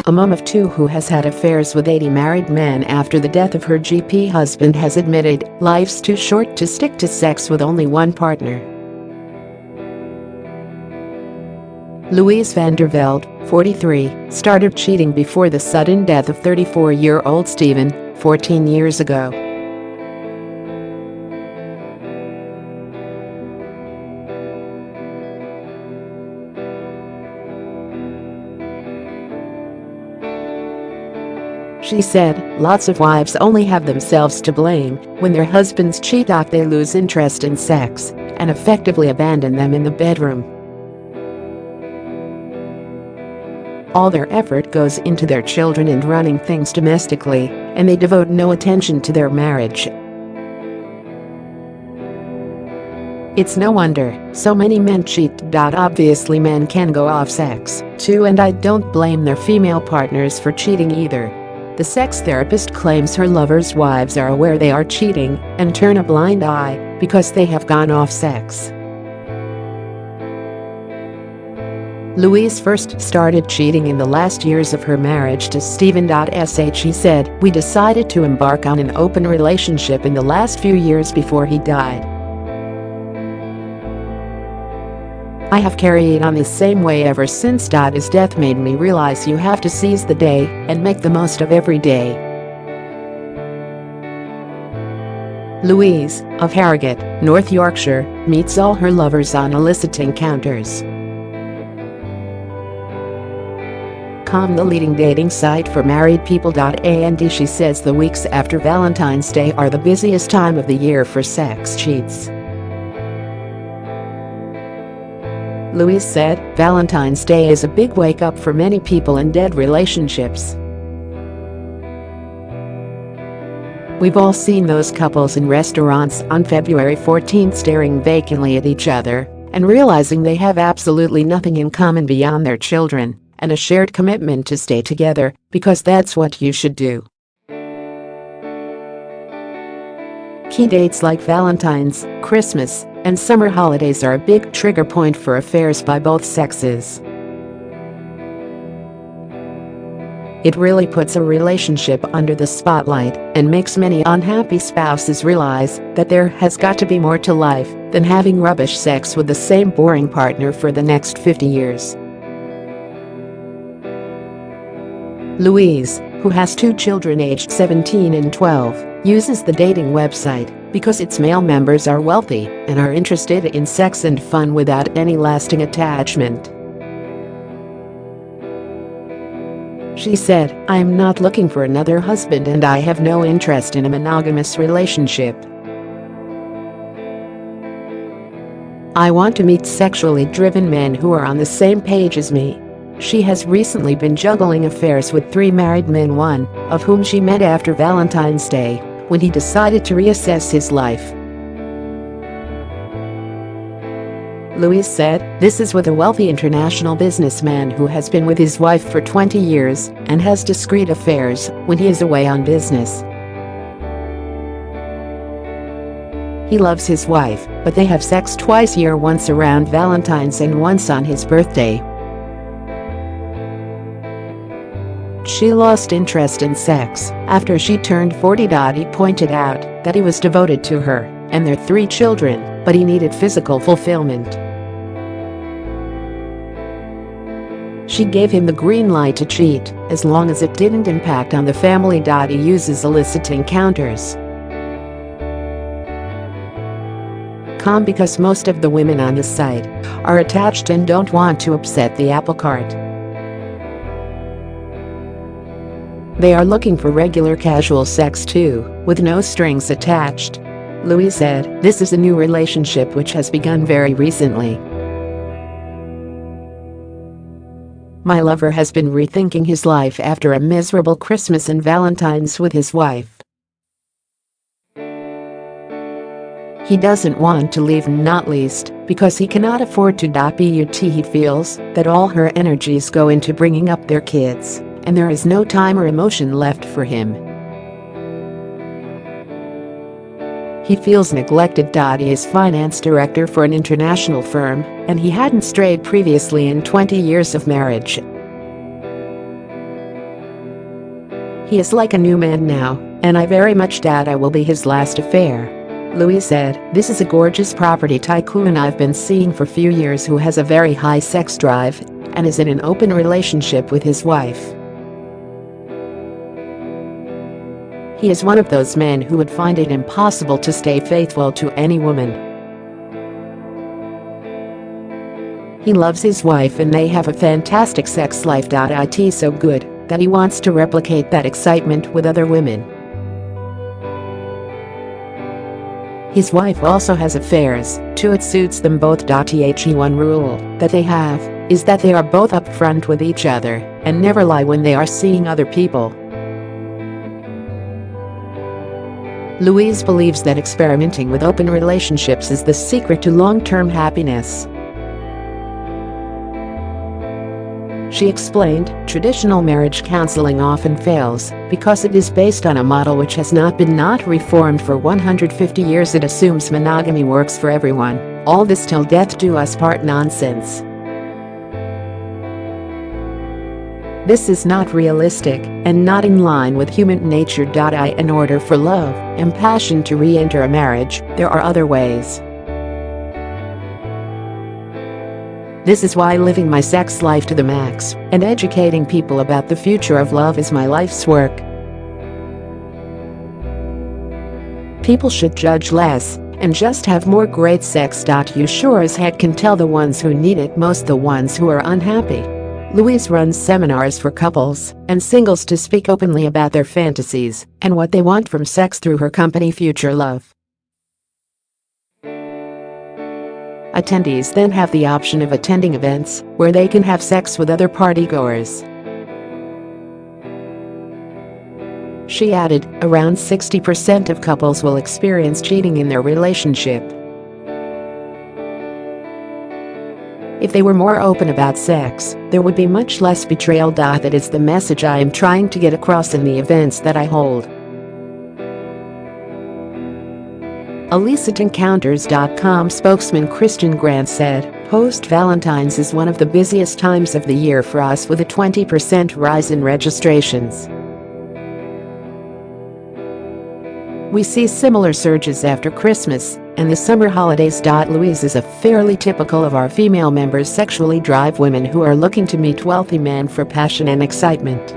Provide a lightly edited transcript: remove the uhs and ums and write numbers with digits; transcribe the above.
A mom of two who has had affairs with 80 married men after the death of her GP husband has admitted life's too short to stick to sex with only one partner. Louise van der Velde, 43, started cheating before the sudden death of 34-year-old Steven, 14 years ago. She said, "Lots of wives only have themselves to blame. When their husbands cheat, they lose interest in sex and effectively abandon them in the bedroom. All their effort goes into their children and running things domestically, and they devote no attention to their marriage. It's no wonder so many men cheat. Obviously men can go off sex too, and I don't blame their female partners for cheating either." The sex therapist claims her lovers' wives are aware they are cheating and turn a blind eye because they have gone off sex. Louise first started cheating in the last years of her marriage to Steven. She said, "We decided to embark on an open relationship in the last few years before he died. I have carried on the same way ever since. His death made me realize you have to seize the day and make the most of every day." Louise, of Harrogate, North Yorkshire, meets all her lovers on illicit encounters. The leading dating site for married people. And she says the weeks after Valentine's Day are the busiest time of the year for sex cheats. Louise said, "Valentine's Day is a big wake-up for many people in dead relationships. We've all seen those couples in restaurants on February 14th staring vacantly at each other and realizing they have absolutely nothing in common beyond their children and a shared commitment to stay together because that's what you should do." Key dates like Valentine's, Christmas, and summer holidays are a big trigger point for affairs by both sexes. It really puts a relationship under the spotlight and makes many unhappy spouses realize that there has got to be more to life than having rubbish sex with the same boring partner for the next 50 years. Louise, who has two children aged 17 and 12, uses the dating website because its male members are wealthy and are interested in sex and fun without any lasting attachment. She said, "I'm not looking for another husband and I have no interest in a monogamous relationship. I want to meet sexually driven men who are on the same page as me." She has recently been juggling affairs with 3 married men, one of whom she met after Valentine's Day, when he decided to reassess his life. Louise said, "This is with a wealthy international businessman who has been with his wife for 20 years and has discreet affairs when he is away on business. He loves his wife, but they have sex twice a year, once around Valentine's and once on his birthday. She lost interest in sex after she turned 40. He pointed out that he was devoted to her and their 3 children, but he needed physical fulfillment. She gave him the green light to cheat, as long as it didn't impact on the family. He uses illicit encounters because most of the women on the site are attached and don't want to upset the apple cart. They are looking for regular casual sex too, with no strings attached." Louise said, "This is a new relationship which has begun very recently. My lover has been rethinking his life after a miserable Christmas and Valentine's with his wife. He doesn't want to leave, not least because he cannot afford to. But he feels that all her energies go into bringing up their kids, and there is no time or emotion left for him. He feels neglected. He is finance director for an international firm, and he hadn't strayed previously in 20 years of marriage. He is like a new man now, and I very much doubt I will be his last affair. Louise said, "This is a gorgeous property tycoon I've been seeing for few years who has a very high sex drive and is in an open relationship with his wife. He is one of those men who would find it impossible to stay faithful to any woman. He loves his wife and they have a fantastic sex life. It so good that he wants to replicate that excitement with other women. His wife also has affairs, too. It suits them both. The one rule that they have is that they are both upfront with each other and never lie when they are seeing other people." Louise believes that experimenting with open relationships is the secret to long-term happiness. She explained, "Traditional marriage counseling often fails because it is based on a model which has not been reformed for 150 years. It assumes monogamy works for everyone, all this till death do us part nonsense. This is not realistic and not in line with human nature. In order for love and passion to re-enter a marriage, there are other ways. This is why living my sex life to the max and educating people about the future of love is my life's work. People should judge less and just have more great sex. You sure as heck can tell the ones who need it most, the ones who are unhappy." Louise runs seminars for couples and singles to speak openly about their fantasies and what they want from sex through her company Future Love. Attendees then have the option of attending events where they can have sex with other partygoers. She added, "Around 60% of couples will experience cheating in their relationship. If they were more open about sex, there would be much less betrayal. That is the message I am trying to get across in the events that I hold." IllicitEncounters.com spokesman Christian Grant said, "Post-Valentine's is one of the busiest times of the year for us, with a 20% rise in registrations. We see similar surges after Christmas and the summer holidays. Louise is a fairly typical of our female members sexually drive women who are looking to meet wealthy men for passion and excitement.